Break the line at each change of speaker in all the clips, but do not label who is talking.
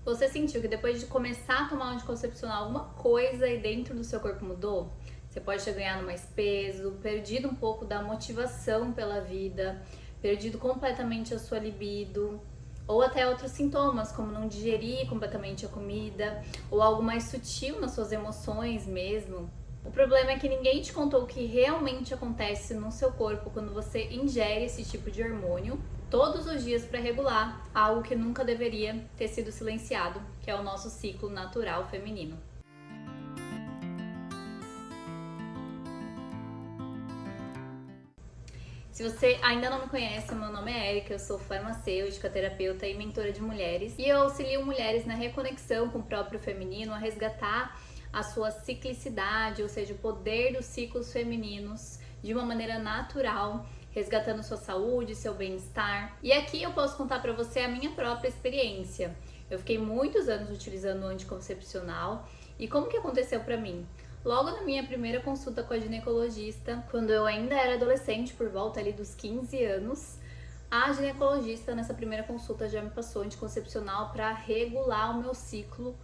Você sentiu que depois de começar a tomar um anticoncepcional, alguma coisa aí dentro do seu corpo mudou? Você pode ter ganhado mais peso, perdido um pouco da motivação pela vida, perdido completamente a sua libido, ou até outros sintomas, como não digerir completamente a comida, ou algo mais sutil nas suas emoções mesmo. O problema é que ninguém te contou o que realmente acontece no seu corpo quando você ingere esse tipo de hormônio todos os dias para regular algo que nunca deveria ter sido silenciado, que é o nosso ciclo natural feminino. Se você ainda não me conhece, meu nome é Erika, eu sou farmacêutica, terapeuta e mentora de mulheres e eu auxilio mulheres na reconexão com o próprio feminino, a resgatar a sua ciclicidade, ou seja, o poder dos ciclos femininos de uma maneira natural, resgatando sua saúde, seu bem-estar. E aqui eu posso contar para você a minha própria experiência. Eu fiquei muitos anos utilizando o anticoncepcional e como que aconteceu para mim? Logo na minha primeira consulta com a ginecologista, quando eu ainda era adolescente, por volta ali dos 15 anos, a ginecologista nessa primeira consulta já me passou anticoncepcional para regular o meu ciclo,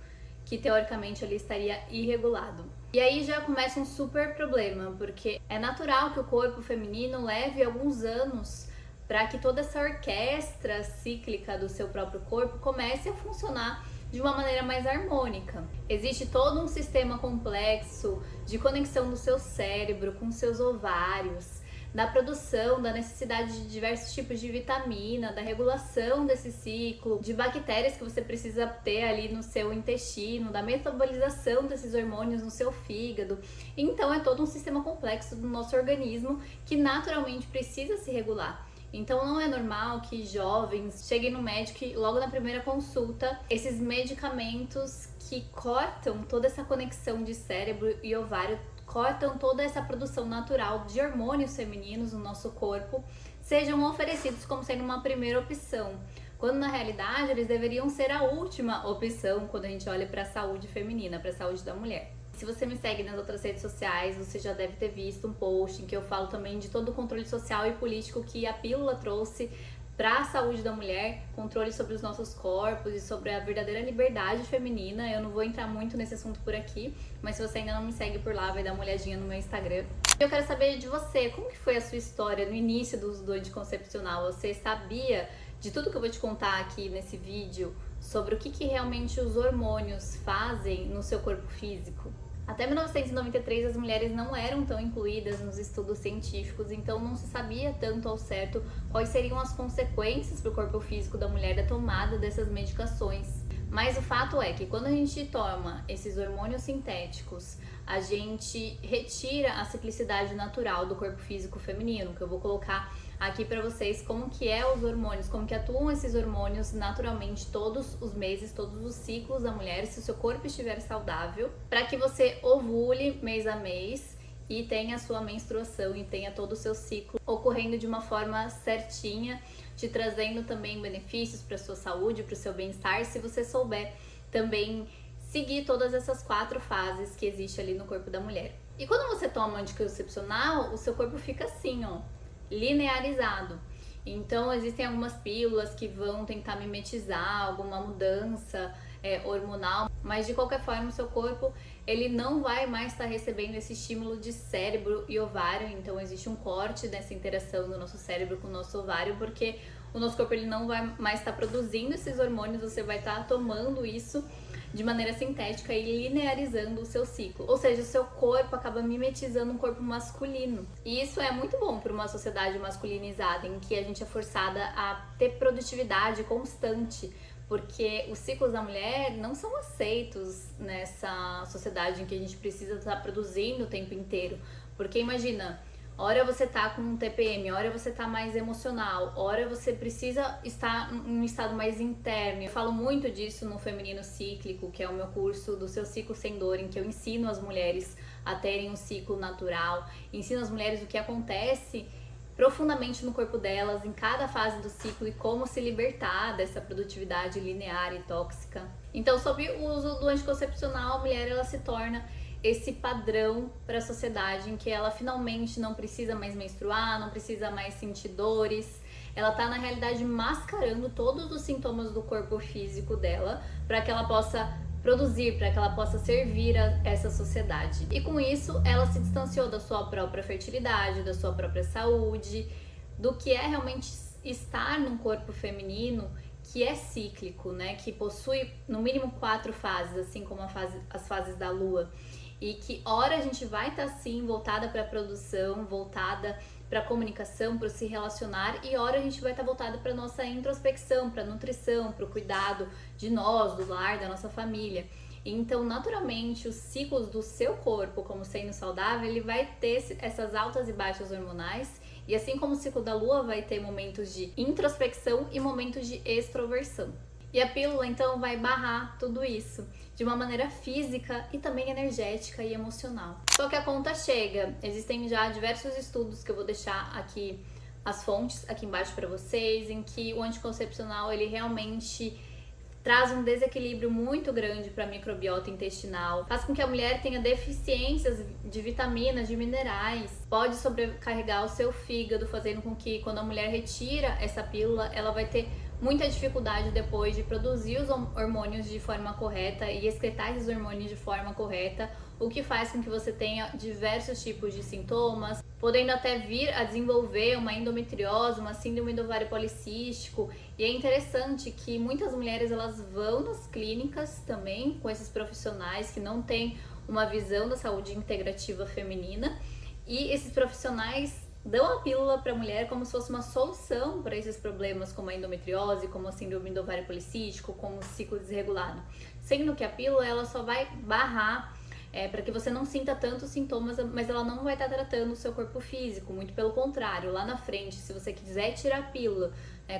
que teoricamente ali estaria irregulado. E aí já começa um super problema, porque é natural que o corpo feminino leve alguns anos para que toda essa orquestra cíclica do seu próprio corpo comece a funcionar de uma maneira mais harmônica. Existe todo um sistema complexo de conexão do seu cérebro com seus ovários, da produção, da necessidade de diversos tipos de vitamina, da regulação desse ciclo, de bactérias que você precisa ter ali no seu intestino, da metabolização desses hormônios no seu fígado. Então é todo um sistema complexo do nosso organismo que naturalmente precisa se regular. Então não é normal que jovens cheguem no médico e logo na primeira consulta, esses medicamentos que cortam toda essa conexão de cérebro e ovário, cortam toda essa produção natural de hormônios femininos no nosso corpo, sejam oferecidos como sendo uma primeira opção, quando na realidade eles deveriam ser a última opção quando a gente olha para a saúde feminina, para a saúde da mulher. Se você me segue nas outras redes sociais, você já deve ter visto um post em que eu falo também de todo o controle social e político que a pílula trouxe para a saúde da mulher, controle sobre os nossos corpos e sobre a verdadeira liberdade feminina. Eu não vou entrar muito nesse assunto por aqui, mas se você ainda não me segue por lá, vai dar uma olhadinha no meu Instagram. Eu quero saber de você, como que foi a sua história no início do uso do anticoncepcional? Você sabia de tudo que eu vou te contar aqui nesse vídeo sobre o que realmente os hormônios fazem no seu corpo físico? Até 1993 as mulheres não eram tão incluídas nos estudos científicos, então não se sabia tanto ao certo quais seriam as consequências para o corpo físico da mulher da tomada dessas medicações. Mas o fato é que quando a gente toma esses hormônios sintéticos, a gente retira a ciclicidade natural do corpo físico feminino, que eu vou colocar aqui para vocês como que é os hormônios, como que atuam esses hormônios naturalmente todos os meses, todos os ciclos da mulher, se o seu corpo estiver saudável, para que você ovule mês a mês e tenha a sua menstruação e tenha todo o seu ciclo ocorrendo de uma forma certinha, te trazendo também benefícios para a sua saúde, para o seu bem-estar, se você souber também seguir todas essas 4 fases que existem ali no corpo da mulher. E quando você toma anticoncepcional, o seu corpo fica assim, ó, linearizado. Então existem algumas pílulas que vão tentar mimetizar alguma mudança hormonal, mas de qualquer forma o seu corpo ele não vai mais estar recebendo esse estímulo de cérebro e ovário, então existe um corte dessa interação do nosso cérebro com o nosso ovário, porque o nosso corpo ele não vai mais estar produzindo esses hormônios, você vai estar tomando isso de maneira sintética e linearizando o seu ciclo. Ou seja, o seu corpo acaba mimetizando um corpo masculino. E isso é muito bom para uma sociedade masculinizada, em que a gente é forçada a ter produtividade constante, porque os ciclos da mulher não são aceitos nessa sociedade em que a gente precisa estar produzindo o tempo inteiro. Porque imagina, hora você tá com um TPM, hora você tá mais emocional, hora você precisa estar em um estado mais interno. Eu falo muito disso no Feminino Cíclico, que é o meu curso do Seu Ciclo Sem Dor, em que eu ensino as mulheres a terem um ciclo natural, ensino as mulheres o que acontece profundamente no corpo delas, em cada fase do ciclo e como se libertar dessa produtividade linear e tóxica. Então, sob o uso do anticoncepcional, a mulher ela se torna esse padrão para a sociedade em que ela finalmente não precisa mais menstruar, não precisa mais sentir dores, ela tá na realidade mascarando todos os sintomas do corpo físico dela para que ela possa produzir, para que ela possa servir a essa sociedade. E com isso, ela se distanciou da sua própria fertilidade, da sua própria saúde, do que é realmente estar num corpo feminino que é cíclico, né? Que possui no mínimo 4 fases, assim como as fases da lua. E que hora a gente vai estar assim voltada para a produção, voltada para a comunicação, para se relacionar, e hora a gente vai estar voltada para nossa introspecção, para nutrição, para o cuidado de nós, do lar, da nossa família. Então, naturalmente, os ciclos do seu corpo, como sendo saudável, ele vai ter essas altas e baixas hormonais. E assim como o ciclo da lua vai ter momentos de introspecção e momentos de extroversão. E a pílula então vai barrar tudo isso de uma maneira física e também energética e emocional. Só que a conta chega. Existem já diversos estudos que eu vou deixar aqui as fontes aqui embaixo para vocês, em que o anticoncepcional ele realmente traz um desequilíbrio muito grande para a microbiota intestinal, faz com que a mulher tenha deficiências de vitaminas, de minerais, pode sobrecarregar o seu fígado, fazendo com que quando a mulher retira essa pílula, ela vai ter muita dificuldade depois de produzir os hormônios de forma correta e excretar esses hormônios de forma correta, o que faz com que você tenha diversos tipos de sintomas, podendo até vir a desenvolver uma endometriose, uma síndrome do ovário policístico. E é interessante que muitas mulheres elas vão nas clínicas também com esses profissionais que não têm uma visão da saúde integrativa feminina, e esses profissionais dão a pílula para a mulher como se fosse uma solução para esses problemas como a endometriose, como a síndrome do ovário policístico, como o ciclo desregulado, sendo que a pílula ela só vai barrar para que você não sinta tantos sintomas, mas ela não vai estar tratando o seu corpo físico, muito pelo contrário. Lá na frente, se você quiser tirar a pílula,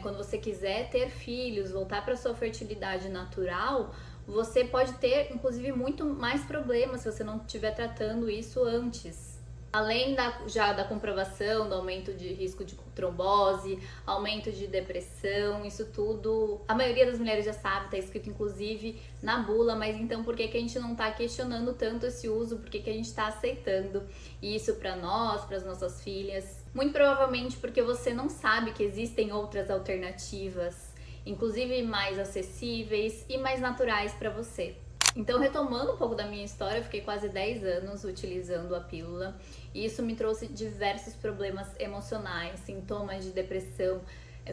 quando você quiser ter filhos, voltar para sua fertilidade natural, você pode ter, inclusive, muito mais problemas se você não estiver tratando isso antes. Além já da comprovação do aumento de risco de trombose, aumento de depressão, isso tudo, a maioria das mulheres já sabe, tá escrito inclusive na bula, mas então por que a gente não tá questionando tanto esse uso, por que a gente tá aceitando isso para nós, para as nossas filhas? Muito provavelmente porque você não sabe que existem outras alternativas, inclusive mais acessíveis e mais naturais para você. Então, retomando um pouco da minha história, eu fiquei quase 10 anos utilizando a pílula e isso me trouxe diversos problemas emocionais, sintomas de depressão,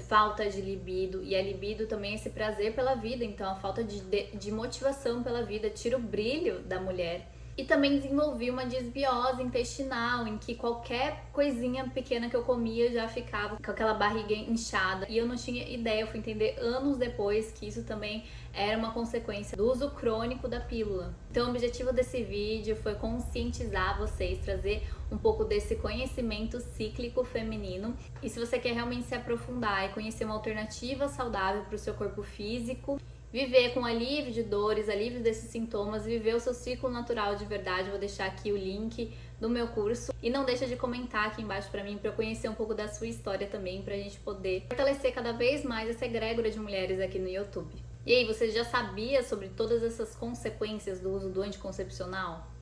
falta de libido, e a libido também é esse prazer pela vida, então a falta de motivação pela vida tira o brilho da mulher. E também desenvolvi uma desbiose intestinal, em que qualquer coisinha pequena que eu comia já ficava com aquela barriga inchada. E eu não tinha ideia, eu fui entender anos depois que isso também era uma consequência do uso crônico da pílula. Então o objetivo desse vídeo foi conscientizar vocês, trazer um pouco desse conhecimento cíclico feminino. E se você quer realmente se aprofundar e conhecer uma alternativa saudável para o seu corpo físico, viver com alívio de dores, alívio desses sintomas, viver o seu ciclo natural de verdade, eu vou deixar aqui o link do meu curso. E não deixa de comentar aqui embaixo pra mim, pra eu conhecer um pouco da sua história também, pra gente poder fortalecer cada vez mais essa egrégora de mulheres aqui no YouTube. E aí, você já sabia sobre todas essas consequências do uso do anticoncepcional?